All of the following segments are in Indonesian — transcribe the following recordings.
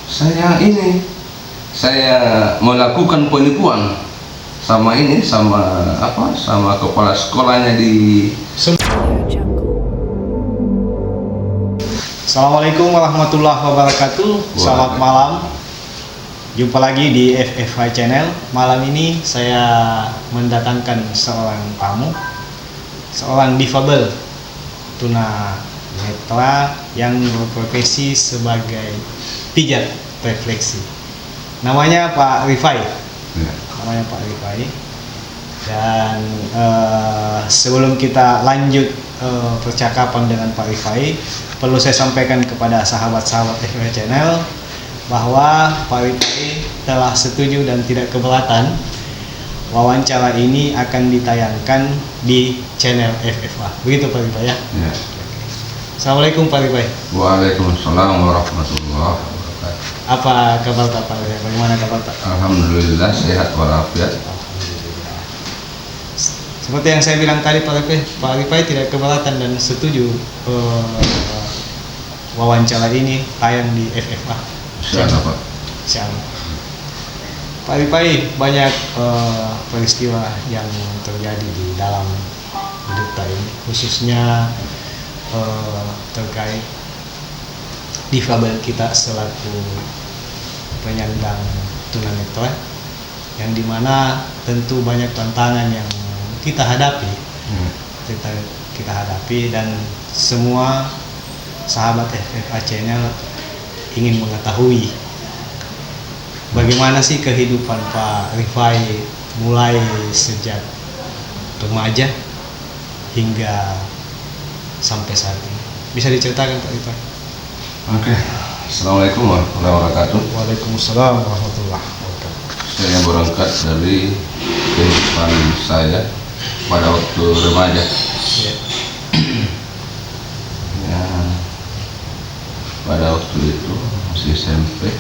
saya melakukan penipuan sama sama kepala sekolahnya di. Assalamualaikum warahmatullahi wabarakatuh. Selamat malam. Jumpa lagi di FFI Channel. Malam ini saya mendatangkan seorang tamu, seorang difabel tunanetra yang berprofesi sebagai pijat refleksi. Namanya Pak Rifai. Dan sebelum kita lanjut percakapan dengan Pak Rifai, perlu saya sampaikan kepada sahabat-sahabat FFI Channel bahwa Pak Rifai telah setuju dan tidak keberatan wawancara ini akan ditayangkan di channel FFA. Begitu Pak Rifai ya? Ya. Assalamualaikum Pak Rifai. Waalaikumsalam warahmatullahi wabarakatuh. Apa kabar Pak Rifai? Bagaimana kabar Pak? Alhamdulillah sehat walafiat. Alhamdulillah. Seperti yang saya bilang tadi Pak Rifai tidak keberatan dan setuju wawancara ini tayang di FFA. Siapa Pak? Pak Rifai, banyak peristiwa yang terjadi di dalam hidup kita ini, khususnya terkait difabel kita selaku penyandang tunanetra, yang dimana tentu banyak tantangan yang kita hadapi, dan semua sahabat FFA Channel ingin mengetahui bagaimana sih kehidupan Pak Rifai mulai sejak remaja hingga sampai saat ini. Bisa diceritakan Pak Rifai? Oke. Assalamualaikum warahmatullahi wabarakatuh. Waalaikumsalam warahmatullahi wabarakatuh. Saya berangkat dari kehidupan saya pada waktu remaja. Ya. Ya, pada waktu itu masih SMP.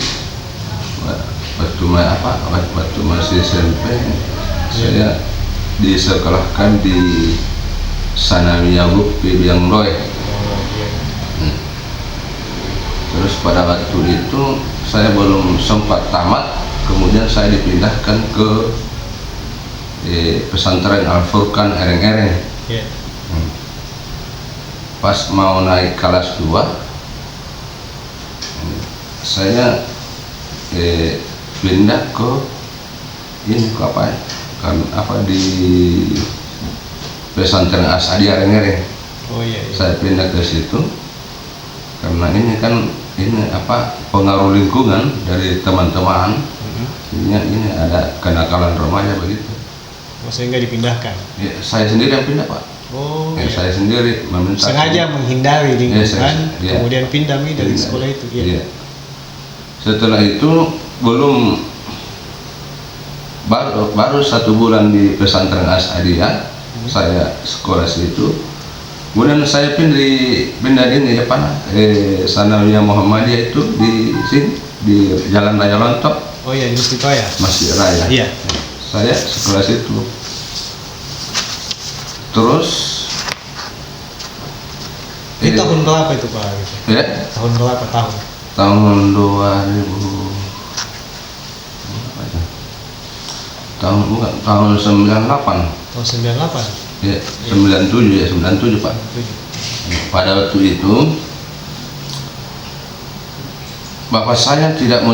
Waktu masih SMP, saya disekolahkan di Sanawiyah Bukti Biang Roy. Terus pada waktu itu saya belum sempat tamat, kemudian saya dipindahkan ke pesantren Al-Furqan Ereng-Ereng. Pas mau naik kelas 2, saya pindah ke di pesantren Asadi Ereng-Ereng. Saya pindah ke situ karena pengaruh lingkungan dari teman-teman. Ini ada kenakalan remaja begitu. Sehingga dipindahkan. Ya, saya sendiri yang pindah Pak. Saya sendiri meminta. Sengaja menghindari lingkungan, ya. kemudian pindah dari sekolah itu. Ya. Setelah itu baru 1 bulan di pesantren Asadiyah, saya sekolah situ. Kemudian saya pindah ini Sanawiyah Muhammadiyah itu di sini di Jalan Raya Lontok. Oh iya, di Masjid Raya. Masjid Raya. Iya. Saya sekolah situ. Terus Ini tahun berapa itu Pak? Ya? Tahun berapa tahun? Tahun 2000. Tahun 98. Tahun 98. Ya, 97 Pak. Pada waktu itu bapak saya tidak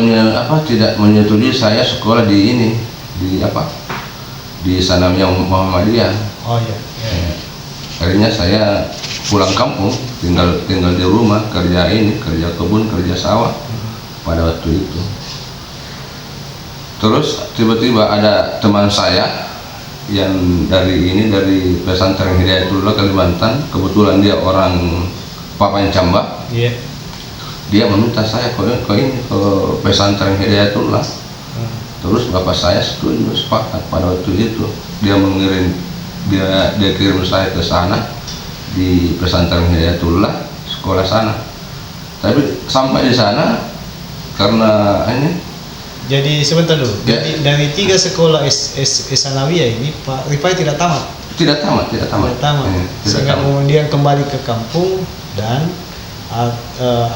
menyetujui saya sekolah di Sanawiyah Muhammadiyah. Oh iya. Akhirnya saya pulang kampung, tinggal di rumah, kerja kebun, kerja sawah pada waktu itu. Terus tiba-tiba ada teman saya yang dari pesantren Hidayatullah Kalimantan, kebetulan dia orang Papancamba. Iya. Dia meminta saya ke pesantren Hidayatullah. Terus bapak saya setuju, sepakat pada waktu itu. Dia kirim saya ke sana di pesantren Hidayatullah, sekolah sana. Tapi sampai di sana karena Jadi sebentar dulu. Ya. Jadi dari 3 sekolah Sanawiyah ini Pak Rifai tidak tamat. Tidak tamat. Sehingga kemudian kembali ke kampung dan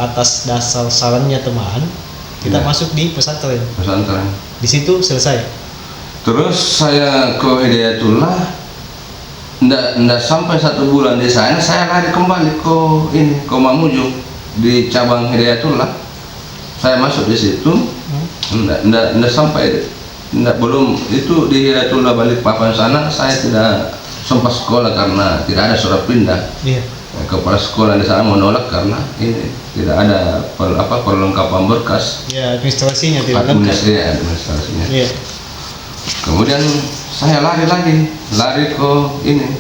atas dasar sarannya teman kita Iya. masuk di pesantren. pesantren. Di situ selesai. Terus saya ke Hidayatullah, ndak sampai 1 bulan di sana, saya lari kembali ke Mamuju di cabang Hidayatullah. Saya masuk di situ, ndak sampai, belum itu di Hidayatullah Balikpapan sana, saya tidak sempat sekolah karena tidak ada surat pindah. Iya. Kepala sekolah di sana menolak karena ini tidak ada perlengkapan berkas Ya, administrasinya tidak lengkap. administrasinya. Iya. Kemudian saya lari ke ini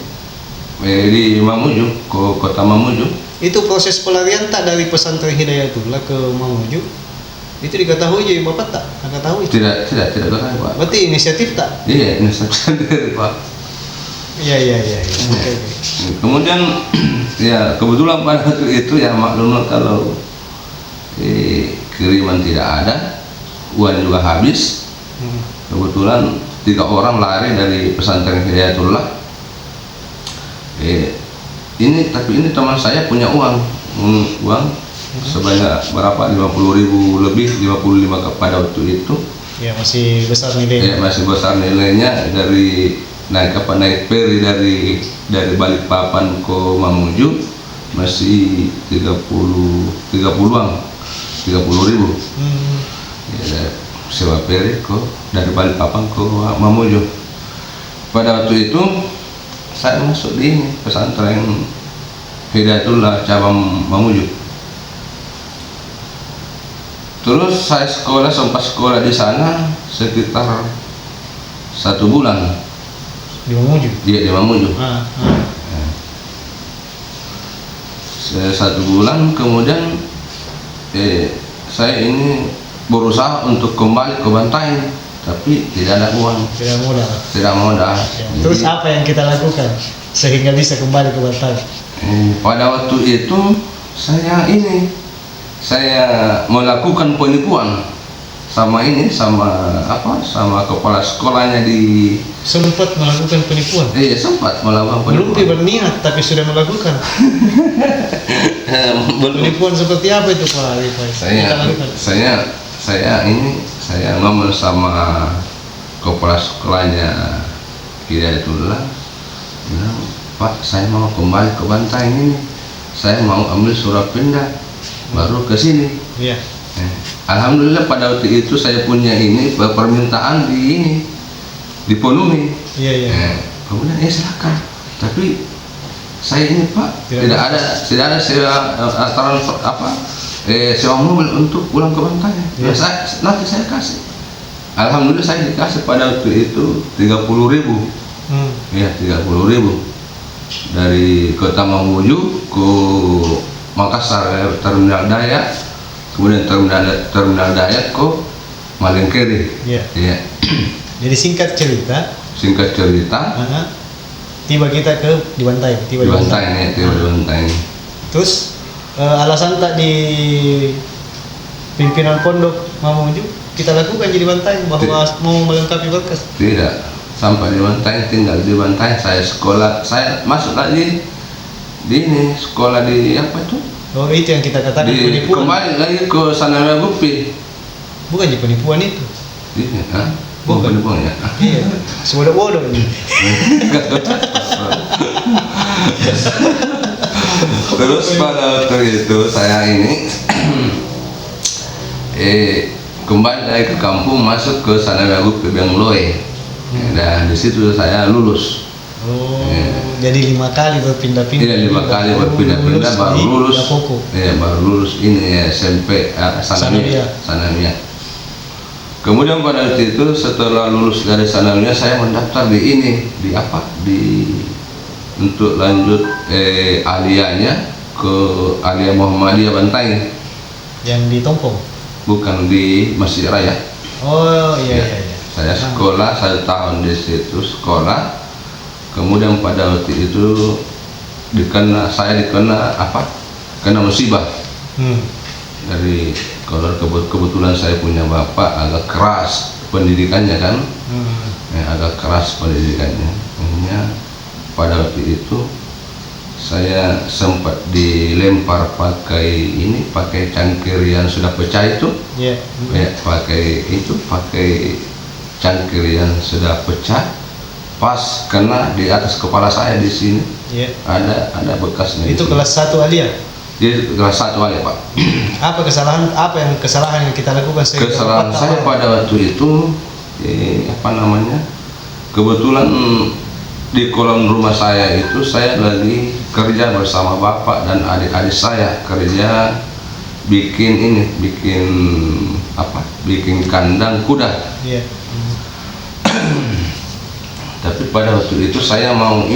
di Mamuju, ke kota Mamuju. Itu proses pelarian tak dari pesantren Hidayatullah ke Mamuju. Itu diketahui jadi Bapak tak? Ketahui. Tidak ketahui, Pak. Berarti inisiatif tak? Iya, ini sendiri, Pak. Iya. Oke. Kemudian ya kebetulan pada waktu itu ya maklum kalau kiriman tidak ada, uang juga habis. Kebetulan 3 orang lari dari pesantren Hidayatullah. Tapi ini teman saya punya uang sebanyak berapa, 50.000 lebih, 55 pada waktu itu. Ya, masih besar nilainya. Ya, masih besar nilainya. Dari naik feri dari Balikpapan ke Mamuju masih 30-an, 30.000. Ya, sewa feri dari Balikpapan ke Mamuju. Pada waktu itu saya masuk di pesantren Hidayatullah cabang Mamuju. Terus saya sempat sekolah di sana sekitar 1 bulan. Di Mamuju. Iya, di Mamuju. 1 bulan kemudian saya ini berusaha untuk kembali ke Bantaeng, tapi tidak ada uang, Tidak mudah. tidak modal. Ya. Terus apa yang kita lakukan sehingga bisa kembali ke Bantaeng? Pada waktu itu saya melakukan penipuan sama kepala sekolahnya di. Sempat melakukan penipuan. Sempat melakukan Belum penipuan. berniat tapi sudah melakukan. Penipuan seperti apa itu Pak Rifai? Kita lakukan. Saya ngomong sama kepala sekolahnya Hidayatullah, bilang, Pak, saya mau kembali ke Bantaeng ini, saya mau ambil surat pindah baru ke sini. Iya. Alhamdulillah pada waktu itu saya punya permintaan dipenuhi. Iya. Kemudian silakan, tapi saya ini Pak tidak ada sewa mobil untuk pulang ke Bantaeng. Iya. Nanti saya kasih. Alhamdulillah saya dikasih pada waktu itu 30.000. Ya, 30.000 dari kota Mamuju ke Makassar, Terminal Dayak, kemudian Terminal Dayak ke Malengkeri. Iya. Ya. Jadi singkat cerita, tiba kita di Bantaeng. Di Bantaeng. Terus alasan tak di pimpinan pondok Mamuju kita lakukan jadi Bantaeng bahwa mau melengkapi berkas. Tidak, sampai di Bantaeng, tinggal di Bantaeng. Saya sekolah, saya masuk lagi di sekolah di apa itu? Oh, itu yang kita katakan penipuan. Kembali lagi ke Sanawia Gupi. Bukan jadi penipuan itu. Iya, Bukan. penipuan ya. Iya, bodoh ini. Terus pada waktu itu saya kembali lagi ke kampung, masuk ke Sanawia Gupi Bengloe. Dan di situ saya lulus. Oh, jadi 5 kali berpindah-pindah. Iya, 5 kali berpindah-pindah baru lulus. Iya, baru lulus SMP Sanawia. Kemudian pada waktu itu setelah lulus dari Sanawia saya mendaftar untuk lanjut aliyahnya ke Aliyah Muhammadiyah Bantaeng. Yang di Tompong? Bukan, di Masjid Raya. Oh iya. Saya sekolah 1 tahun di situ sekolah. Kemudian pada waktu itu kena musibah. Dari kalau kebetulan saya punya bapak agak keras pendidikannya kan. Agak keras pendidikannya. Akhirnya pada waktu itu saya sempat dilempar pakai cangkir yang sudah pecah itu. Ya. Ya, pakai cangkir yang sudah pecah, pas kena di atas kepala saya di sini. Ya. Ada bekasnya. Itu di sini. kelas 1 Alia. Di kelas 1 aja, Pak. Apa kesalahan yang kita lakukan? Kesalahan saya pada waktu itu kebetulan di kolong rumah saya itu saya lagi kerja bersama bapak dan adik-adik saya, kerja bikin kandang kuda. Iya. Tapi pada waktu itu saya mau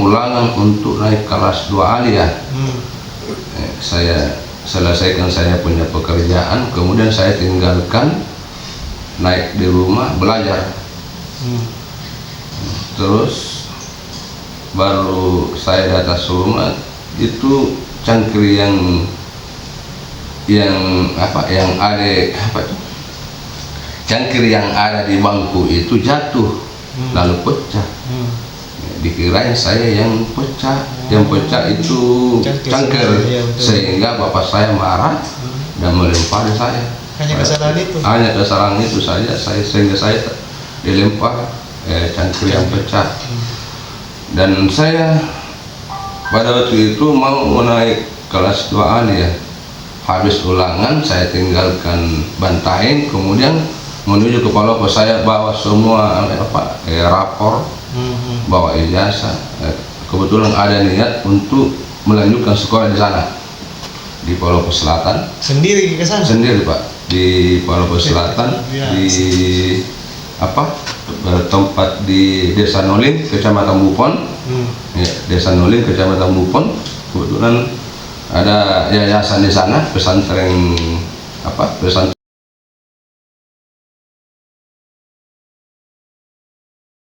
ulangan untuk naik kelas 2 alia. Saya selesaikan saya punya pekerjaan, kemudian saya tinggalkan, naik di rumah belajar. Terus baru saya di atas rumah itu cangkir cangkir yang ada di bangku itu jatuh, lalu pecah. Dikirain saya yang pecah, yang pecah itu cangkir, sehingga bapak saya marah dan melempari saya. Hanya kesalahan itu saja, sehingga saya dilempar cangkir yang pecah. Dan saya pada waktu itu mau naik kelas 2 alia, habis ulangan saya tinggalkan bantaing, kemudian menuju ke Palopo. Saya bawa semua rapor, bawa ijazah. Kebetulan ada niat untuk melanjutkan sekolah di sana, di Palopo Selatan. Sendiri ke sana? Sendiri, Pak, di Palopo Selatan, di tempat di Desa Nolin, Kecamatan Bupon. Ya, Desa Nolin, Kecamatan Bupon. Kebetulan ada yayasan di sana, pesantren